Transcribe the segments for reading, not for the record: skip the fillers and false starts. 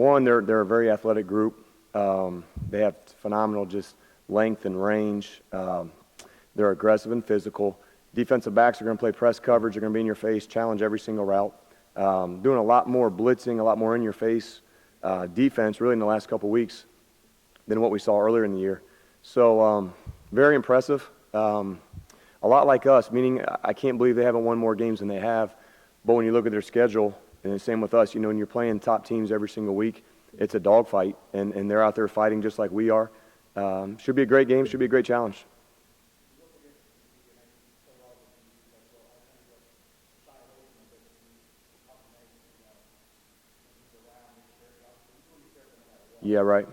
one, they're a very athletic group. They have phenomenal just length and range. They're aggressive and physical. Defensive backs are going to play press coverage. They're going to be in your face, challenge every single route. Doing a lot more blitzing, a lot more in your face defense really in the last couple weeks than what we saw earlier in the year. So very impressive. A lot like us, meaning I can't believe they haven't won more games than they have. But when you look at their schedule, and the same with us, you know, when you're playing top teams every single week, it's a dogfight, and they're out there fighting just like we are. Should be a great game, should be a great challenge. Yeah, right.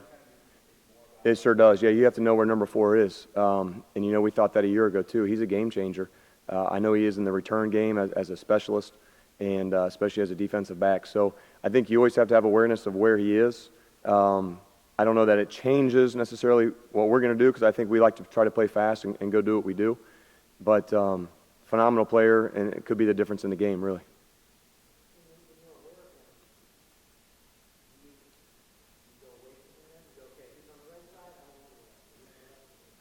It sure does. Yeah, you have to know where number 4 is. And, you know, we thought that a year ago, too. He's a game changer. I know he is in the return game as a specialist and especially as a defensive back. So I think you always have to have awareness of where he is. I don't know that it changes necessarily what we're going to do because I think we like to try to play fast and go do what we do. But phenomenal player, and it could be the difference in the game, really.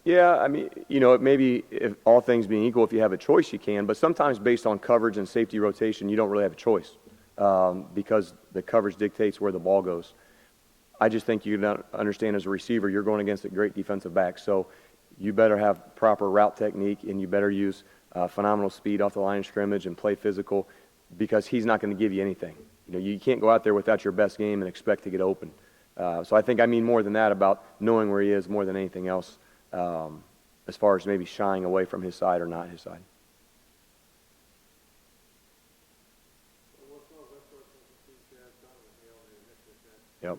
Yeah, I mean, you know, maybe if all things being equal, if you have a choice, you can. But sometimes based on coverage and safety rotation, you don't really have a choice because the coverage dictates where the ball goes. I just think you don't understand as a receiver, you're going against a great defensive back. So you better have proper route technique and you better use phenomenal speed off the line of scrimmage and play physical because he's not going to give you anything. You know, you can't go out there without your best game and expect to get open. So I think I mean more than that about knowing where he is more than anything else. As far as maybe shying away from his side or not his side. Yep.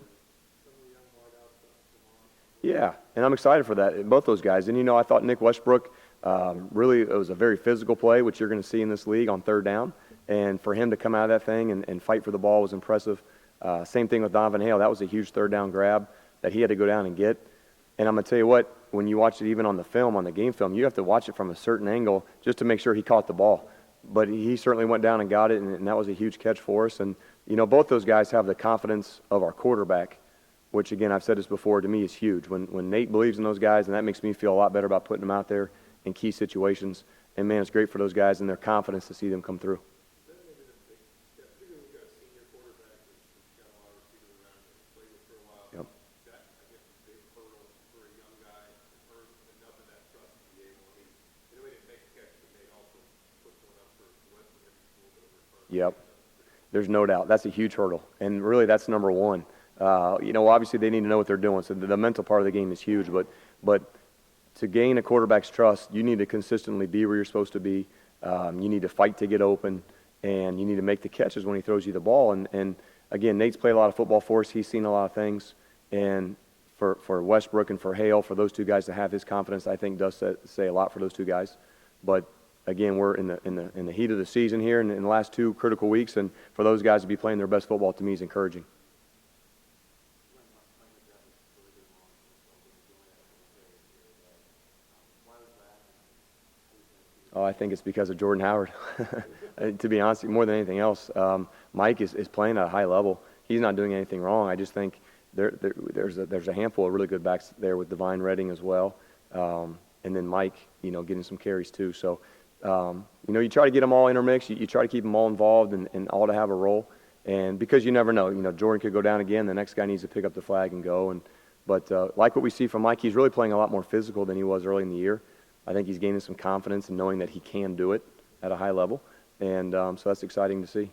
Yeah, and I'm excited for that, both those guys. And, you know, I thought Nick Westbrook, really, it was a very physical play, which you're going to see in this league on third down. And for him to come out of that thing and fight for the ball was impressive. Same thing with Donovan Hale. That was a huge third down grab that he had to go down and get. And I'm going to tell you what, when you watch it even on the film, on the game film, you have to watch it from a certain angle just to make sure he caught the ball. But he certainly went down and got it, and that was a huge catch for us. And, you know, both those guys have the confidence of our quarterback, which, again, I've said this before, to me is huge. When Nate believes in those guys, and that makes me feel a lot better about putting them out there in key situations. And, man, it's great for those guys and their confidence to see them come through. Yep. Yep. There's no doubt. That's a huge hurdle. And really that's number one. You know, obviously they need to know what they're doing. So the mental part of the game is huge. But to gain a quarterback's trust, you need to consistently be where you're supposed to be. You need to fight to get open. And you need to make the catches when he throws you the ball. And again, Nate's played a lot of football for us. He's seen a lot of things. And for Westbrook and for Hale, for those two guys to have his confidence, I think does say a lot for those two guys. But again, we're in the heat of the season here in the last 2 critical weeks, and for those guys to be playing their best football to me is encouraging. Oh, I think it's because of Jordan Howard. To be honest, more than anything else, Mike is playing at a high level. He's not doing anything wrong. I just think there's a handful of really good backs there with Divine Redding as well, and then Mike, you know, getting some carries too. So, you know, you try to get them all intermixed. You try to keep them all involved and all to have a role. And because you never know, you know, Jordan could go down again. The next guy needs to pick up the flag and go. But like what we see from Mike, he's really playing a lot more physical than he was early in the year. I think he's gaining some confidence in knowing that he can do it at a high level. And so that's exciting to see.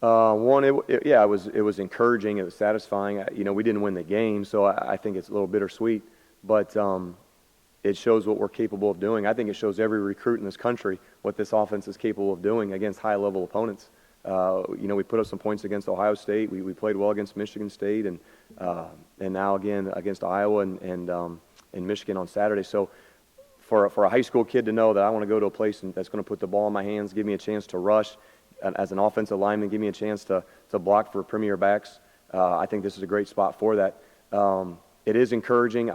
It was encouraging. It was satisfying. You know, we didn't win the game, so I think it's a little bittersweet. But it shows what we're capable of doing. I think it shows every recruit in this country what this offense is capable of doing against high-level opponents. You know, we put up some points against Ohio State. We played well against Michigan State, and now again against Iowa and Michigan on Saturday. So for a high school kid to know that I want to go to a place that's going to put the ball in my hands, give me a chance to rush, as an offensive lineman, give me a chance to block for premier backs. I think this is a great spot for that. It is encouraging,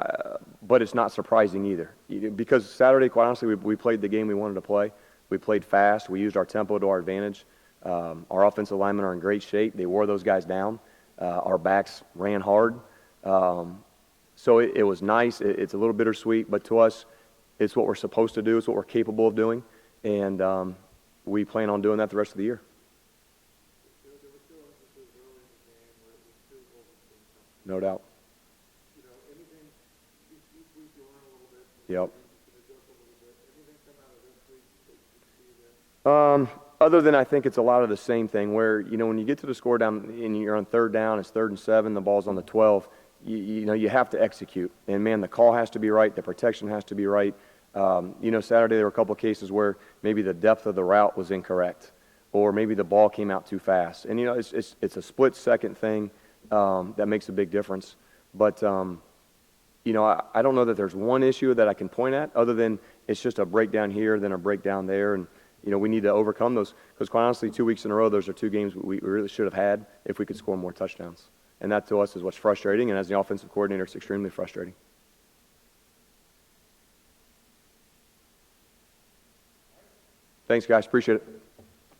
but it's not surprising either. Because Saturday, quite honestly, we played the game we wanted to play. We played fast. We used our tempo to our advantage. Our offensive linemen are in great shape. They wore those guys down. Our backs ran hard. So it was nice. It's a little bittersweet, but to us, it's what we're supposed to do. It's what we're capable of doing. And we plan on doing that the rest of the year. No doubt. Yep. Other than I think it's a lot of the same thing where, when you get to the score down and you're on third down, it's 3rd and 7, the ball's on the 12, you have to execute. And, man, the call has to be right. The protection has to be right. Saturday there were a couple of cases where maybe the depth of the route was incorrect or maybe the ball came out too fast. And, it's a split-second thing that makes a big difference. But, I don't know that there's one issue that I can point at other than it's just a breakdown here, then a breakdown there. And, we need to overcome those because, quite honestly, 2 weeks in a row, those are 2 games we really should have had if we could score more touchdowns. And that, to us, is what's frustrating. And as the offensive coordinator, it's extremely frustrating. Thanks, guys. Appreciate it.